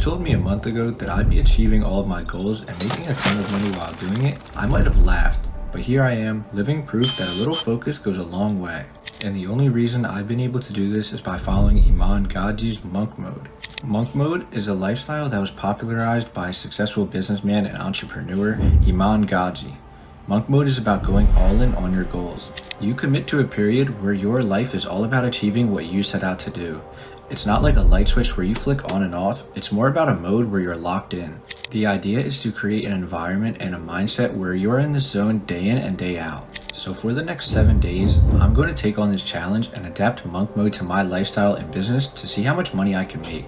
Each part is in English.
told me a month ago that I'd be achieving all of my goals and making a ton of money while doing it, I might have laughed. But here I am, living proof that a little focus goes a long way. And the only reason I've been able to do this is by following Iman Gadzhi's monk mode. Monk mode is a lifestyle that was popularized by successful businessman and entrepreneur Iman Gadzhi. Monk mode is about going all in on your goals. You commit to a period where your life is all about achieving what you set out to do. It's not like a light switch where you flick on and off, it's more about a mode where you're locked in. The idea is to create an environment and a mindset where you're in the zone day in and day out. So for the next 7 days, I'm going to take on this challenge and adapt monk mode to my lifestyle and business to see how much money I can make.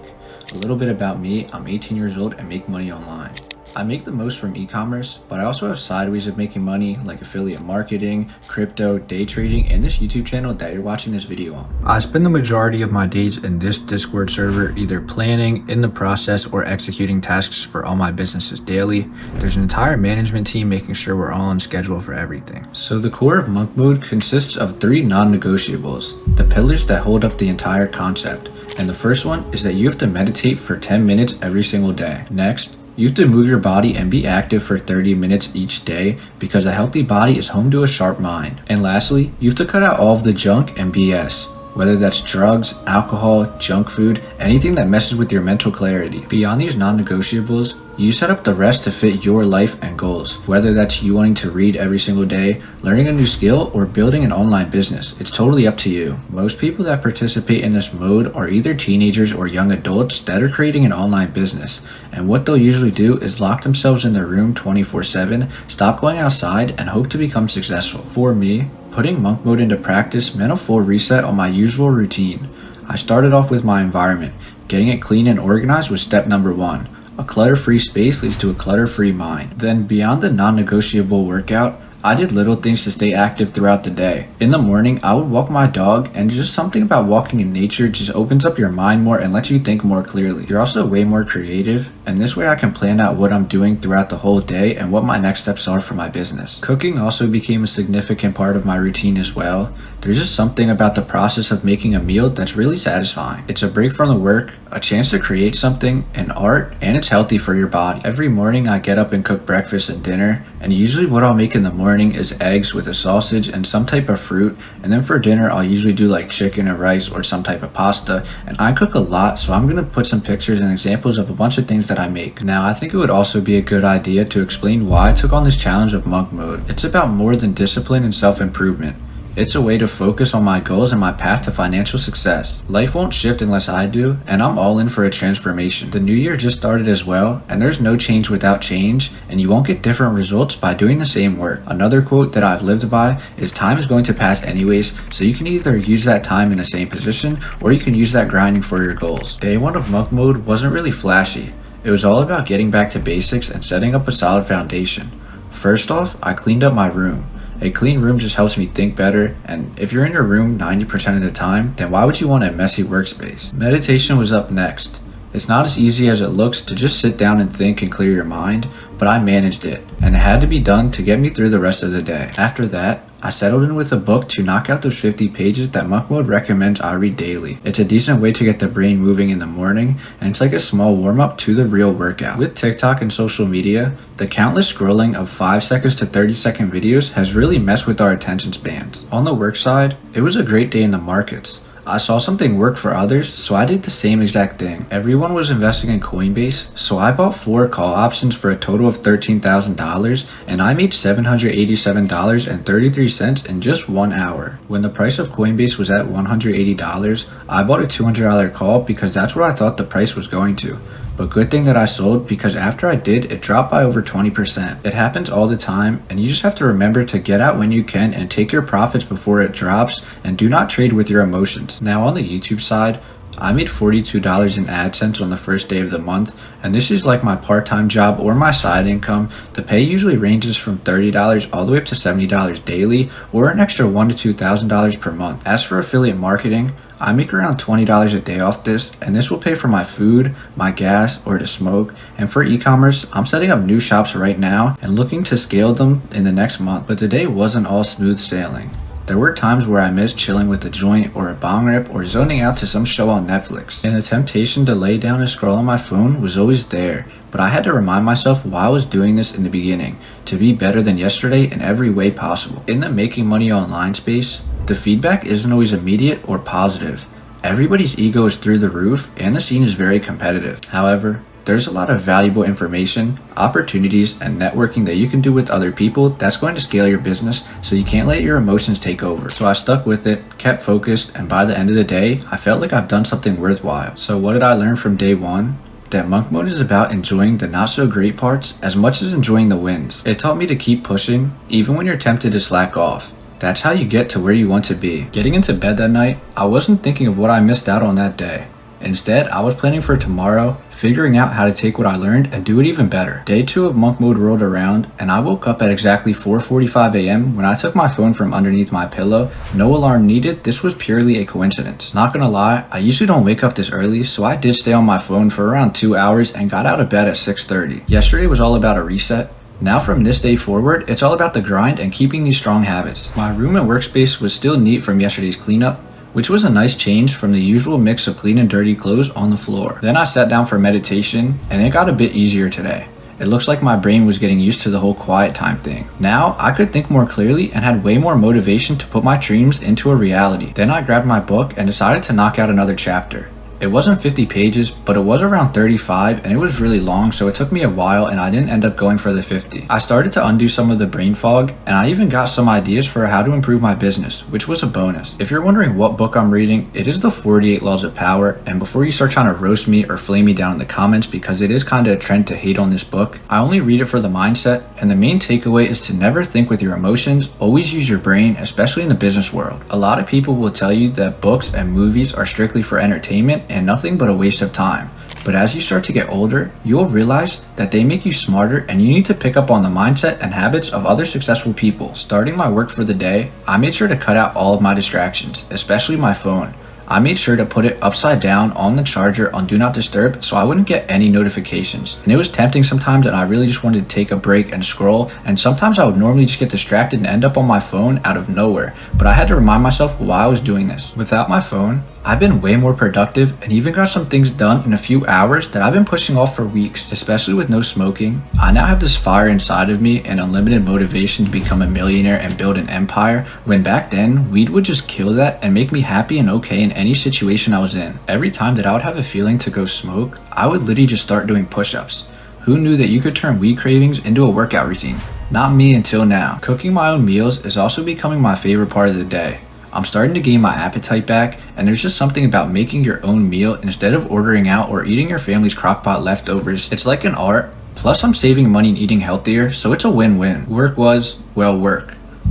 A little bit about me, I'm 18 years old and make money online. I make the most from e-commerce, but I also have side ways of making money like affiliate marketing, crypto, day trading, and this YouTube channel that you're watching this video on. I spend the majority of my days in this Discord server either planning, in the process, or executing tasks for all my businesses daily. There's an entire management team making sure we're all on schedule for everything. So the core of monk mode consists of 3 non-negotiables, the pillars that hold up the entire concept. And the first one is that you have to meditate for 10 minutes every single day. Next, you have to move your body and be active for 30 minutes each day because a healthy body is home to a sharp mind. And lastly, you have to cut out all of the junk and BS, whether that's drugs, alcohol, junk food, anything that messes with your mental clarity. Beyond these non-negotiables, you set up the rest to fit your life and goals, whether that's you wanting to read every single day, learning a new skill, or building an online business. It's totally up to you. Most people that participate in this mode are either teenagers or young adults that are creating an online business. And what they'll usually do is lock themselves in their room 24/7, stop going outside, and hope to become successful. For me, putting monk mode into practice meant a full reset on my usual routine. I started off with my environment. Getting it clean and organized was step number 1. A clutter-free space leads to a clutter-free mind. Then beyond the non-negotiable workout, I did little things to stay active throughout the day. In the morning, I would walk my dog, and just something about walking in nature just opens up your mind more and lets you think more clearly. You're also way more creative, and this way I can plan out what I'm doing throughout the whole day and what my next steps are for my business. Cooking also became a significant part of my routine as well. There's just something about the process of making a meal that's really satisfying. It's a break from the work, a chance to create something, an art, and it's healthy for your body. Every morning I get up and cook breakfast and dinner, and usually what I'll make in the morning is eggs with a sausage and some type of fruit, and then for dinner I'll usually do like chicken or rice or some type of pasta. And I cook a lot, so I'm gonna put some pictures and examples of a bunch of things that I make. Now I think it would also be a good idea to explain why I took on this challenge of monk mode. It's about more than discipline and self-improvement. It's a way to focus on my goals and my path to financial success. Life won't shift unless I do, and I'm all in for a transformation. The new year just started as well, and there's no change without change, and you won't get different results by doing the same work. Another quote that I've lived by is time is going to pass anyways, so you can either use that time in the same position, or you can use that grinding for your goals. Day 1 of monk mode wasn't really flashy. It was all about getting back to basics and setting up a solid foundation. First off, I cleaned up my room. A clean room just helps me think better, and if you're in your room 90% of the time, then why would you want a messy workspace? Meditation was up next. It's not as easy as it looks to just sit down and think and clear your mind, but I managed it, and it had to be done to get me through the rest of the day. After that, I settled in with a book to knock out those 50 pages that monk mode recommends I read daily. It's a decent way to get the brain moving in the morning, and it's like a small warm-up to the real workout. With TikTok and social media, the countless scrolling of 5 seconds to 30-second videos has really messed with our attention spans. On the work side, it was a great day in the markets. I saw something work for others, so I did the same exact thing. Everyone was investing in Coinbase, so I bought 4 call options for a total of $13,000, and I made $787.33 in just 1 hour. When the price of Coinbase was at $180, I bought a $200 call because that's where I thought the price was going to. But good thing that I sold, because after I did, it dropped by over 20%. It happens all the time, and you just have to remember to get out when you can and take your profits before it drops, and do not trade with your emotions. Now on the YouTube side, I made $42 in AdSense on the first day of the month, and this is like my part-time job or my side income. The pay usually ranges from $30 all the way up to $70 daily, or an extra $1,000 to $2,000 per month. As for affiliate marketing, I make around $20 a day off this, and this will pay for my food, my gas, or to smoke. And for e-commerce, I'm setting up new shops right now and looking to scale them in the next month. But the day wasn't all smooth sailing. There were times where I missed chilling with a joint or a bong rip or zoning out to some show on Netflix, and the temptation to lay down and scroll on my phone was always there, but I had to remind myself why I was doing this in the beginning, to be better than yesterday in every way possible. In the making money online space, the feedback isn't always immediate or positive. Everybody's ego is through the roof and the scene is very competitive. However, there's a lot of valuable information, opportunities, and networking that you can do with other people that's going to scale your business, so you can't let your emotions take over. So I stuck with it, kept focused, and by the end of the day, I felt like I've done something worthwhile. So what did I learn from day one? That monk mode is about enjoying the not so great parts as much as enjoying the wins. It taught me to keep pushing, even when you're tempted to slack off. That's how you get to where you want to be. Getting into bed that night, I wasn't thinking of what I missed out on that day. Instead, I was planning for tomorrow, figuring out how to take what I learned and do it even better. Day 2 of monk mode rolled around, and I woke up at exactly 4:45 a.m. when I took my phone from underneath my pillow. No alarm needed. This was purely a coincidence. Not gonna lie, I usually don't wake up this early, so I did stay on my phone for around 2 hours and got out of bed at 6:30. Yesterday was all about a reset. Now from this day forward, it's all about the grind and keeping these strong habits. My room and workspace was still neat from yesterday's cleanup, which was a nice change from the usual mix of clean and dirty clothes on the floor. Then I sat down for meditation, and it got a bit easier today. It looks like my brain was getting used to the whole quiet time thing. Now, I could think more clearly and had way more motivation to put my dreams into a reality. Then I grabbed my book and decided to knock out another chapter. It wasn't 50 pages, but it was around 35, and it was really long, so it took me a while and I didn't end up going for the 50. I started to undo some of the brain fog, and I even got some ideas for how to improve my business, which was a bonus. If you're wondering what book I'm reading, it is the 48 Laws of Power, and before you start trying to roast me or flame me down in the comments because it is kind of a trend to hate on this book, I only read it for the mindset, and the main takeaway is to never think with your emotions, always use your brain, especially in the business world. A lot of people will tell you that books and movies are strictly for entertainment and nothing but a waste of time. But as you start to get older, you'll realize that they make you smarter, and you need to pick up on the mindset and habits of other successful people. Starting my work for the day, I made sure to cut out all of my distractions, especially my phone. I made sure to put it upside down on the charger on Do Not Disturb so I wouldn't get any notifications. And it was tempting sometimes, and I really just wanted to take a break and scroll, and sometimes I would normally just get distracted and end up on my phone out of nowhere. But I had to remind myself why I was doing this. Without my phone, I've been way more productive and even got some things done in a few hours that I've been pushing off for weeks. Especially with no smoking, I now have this fire inside of me and unlimited motivation to become a millionaire and build an empire, when back then, weed would just kill that and make me happy and okay in any situation I was in. Every time that I would have a feeling to go smoke, I would literally just start doing push-ups. Who knew that you could turn weed cravings into a workout routine? Not me until now. Cooking my own meals is also becoming my favorite part of the day. I'm starting to gain my appetite back, and there's just something about making your own meal instead of ordering out or eating your family's crockpot leftovers. It's like an art, plus I'm saving money and eating healthier, so it's a win-win. Work.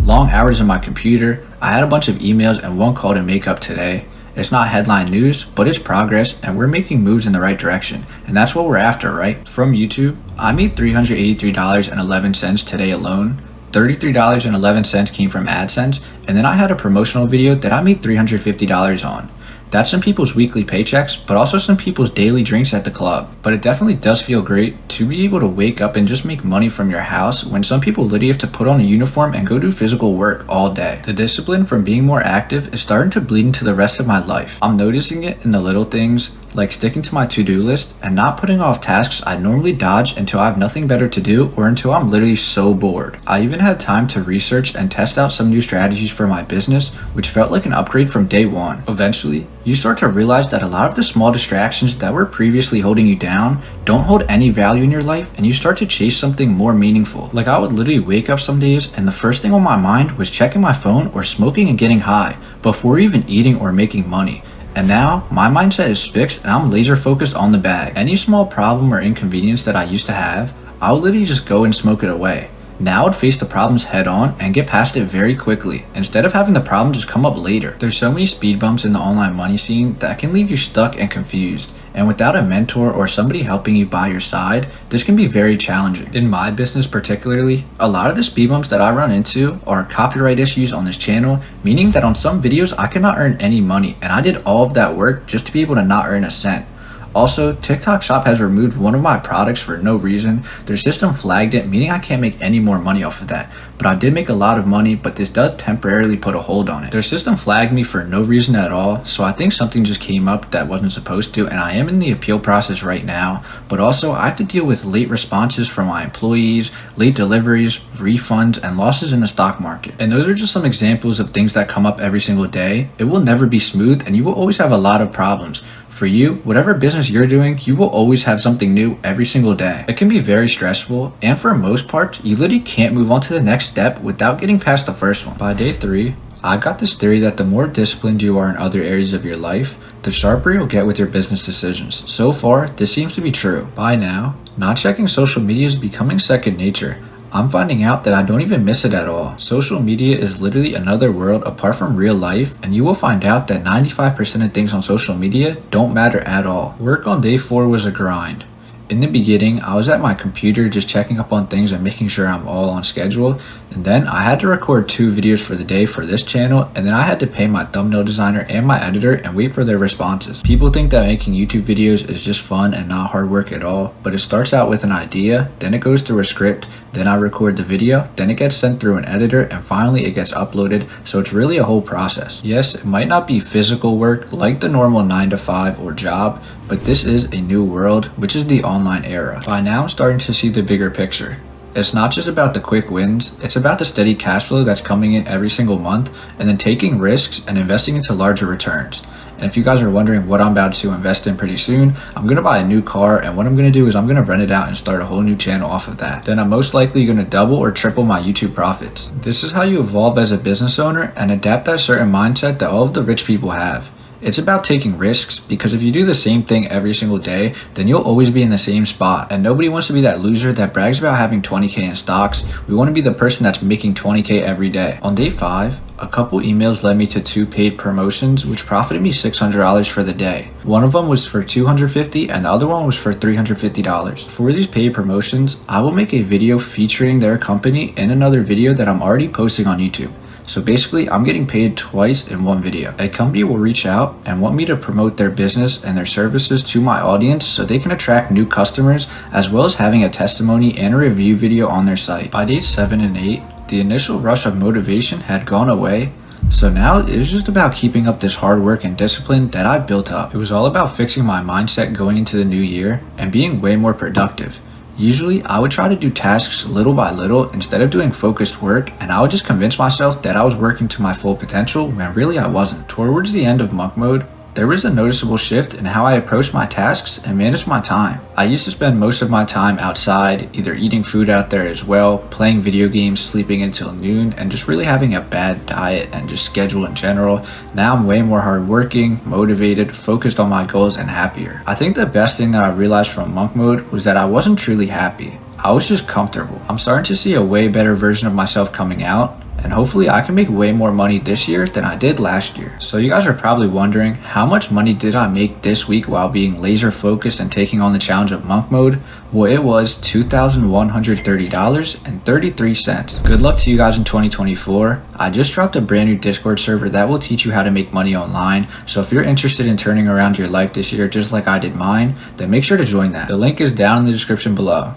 Long hours on my computer, I had a bunch of emails and one call to make up today. It's not headline news, but it's progress, and we're making moves in the right direction, and that's what we're after, right? From YouTube, I made $383.11 today alone. $33.11 came from AdSense, and then I had a promotional video that I made $350 on. That's some people's weekly paychecks, but also some people's daily drinks at the club. But it definitely does feel great to be able to wake up and just make money from your house, when some people literally have to put on a uniform and go do physical work all day. The discipline from being more active is starting to bleed into the rest of my life. I'm noticing it in the little things, like sticking to my to-do list and not putting off tasks I normally dodge until I have nothing better to do or until I'm literally so bored. I even had time to research and test out some new strategies for my business, which felt like an upgrade from day one. Eventually, you start to realize that a lot of the small distractions that were previously holding you down don't hold any value in your life, and you start to chase something more meaningful. Like, I would literally wake up some days and the first thing on my mind was checking my phone or smoking and getting high before even eating or making money. And now, my mindset is fixed and I'm laser focused on the bag. Any small problem or inconvenience that I used to have, I would literally just go and smoke it away. Now I'd face the problems head on and get past it very quickly, instead of having the problem just come up later. There's so many speed bumps in the online money scene that can leave you stuck and confused. And without a mentor or somebody helping you by your side, this can be very challenging. In my business particularly, a lot of the speed bumps that I run into are copyright issues on this channel, meaning that on some videos I cannot earn any money, and I did all of that work just to be able to not earn a cent. Also, TikTok Shop has removed one of my products for no reason. Their system flagged it, meaning I can't make any more money off of that. But I did make a lot of money, but this does temporarily put a hold on it. Their system flagged me for no reason at all, so I think something just came up that wasn't supposed to, and I am in the appeal process right now. But also, I have to deal with late responses from my employees, late deliveries, refunds, and losses in the stock market. And those are just some examples of things that come up every single day. It will never be smooth, and you will always have a lot of problems. For you, whatever business you're doing, you will always have something new every single day. It can be very stressful, and for most part, you literally can't move on to the next step without getting past the first one. By day 3, I've got this theory that the more disciplined you are in other areas of your life, the sharper you'll get with your business decisions. So far, this seems to be true. By now, not checking social media is becoming second nature. I'm finding out that I don't even miss it at all. Social media is literally another world apart from real life, and you will find out that 95% of things on social media don't matter at all. Work on day 4 was a grind. In the beginning, I was at my computer just checking up on things and making sure I'm all on schedule, and then I had to record 2 videos for the day for this channel, and then I had to pay my thumbnail designer and my editor and wait for their responses. People think that making YouTube videos is just fun and not hard work at all, but it starts out with an idea, then it goes through a script, then I record the video, then it gets sent through an editor, and finally it gets uploaded, so it's really a whole process. Yes, it might not be physical work like the normal 9 to 5 or job, but this is a new world, which is the online era. By now I'm starting to see the bigger picture. It's not just about the quick wins, it's about the steady cash flow that's coming in every single month, and then taking risks and investing into larger returns. And if you guys are wondering what I'm about to invest in pretty soon, I'm going to buy a new car, and what I'm going to do is I'm going to rent it out and start a whole new channel off of that. Then I'm most likely going to double or triple my YouTube profits. This is how you evolve as a business owner and adapt that certain mindset that all of the rich people have. It's about taking risks, because if you do the same thing every single day, then you'll always be in the same spot. And nobody wants to be that loser that brags about having 20K in stocks. We want to be the person that's making 20K every day. On day 5, a couple emails led me to 2 paid promotions, which profited me $600 for the day. One of them was for $250 and the other one was for $350. For these paid promotions, I will make a video featuring their company in another video that I'm already posting on YouTube. So basically, I'm getting paid twice in one video. A company will reach out and want me to promote their business and their services to my audience so they can attract new customers, as well as having a testimony and a review video on their site. By days 7 and 8, the initial rush of motivation had gone away. So now it was just about keeping up this hard work and discipline that I built up. It was all about fixing my mindset going into the new year and being way more productive. Usually, I would try to do tasks little by little instead of doing focused work, and I would just convince myself that I was working to my full potential when really I wasn't. Towards the end of monk mode, there was a noticeable shift in how I approached my tasks and managed my time. I used to spend most of my time outside, either eating food out there as well, playing video games, sleeping until noon, and just really having a bad diet and just schedule in general. Now I'm way more hardworking, motivated, focused on my goals, and happier. I think the best thing that I realized from monk mode was that I wasn't truly happy. I was just comfortable. I'm starting to see a way better version of myself coming out, and hopefully I can make way more money this year than I did last year. So you guys are probably wondering, how much money did I make this week while being laser focused and taking on the challenge of monk mode? Well, it was $2,130.33. Good luck to you guys in 2024. I just dropped a brand new Discord server that will teach you how to make money online. So if you're interested in turning around your life this year just like I did mine, then make sure to join that. The link is down in the description below.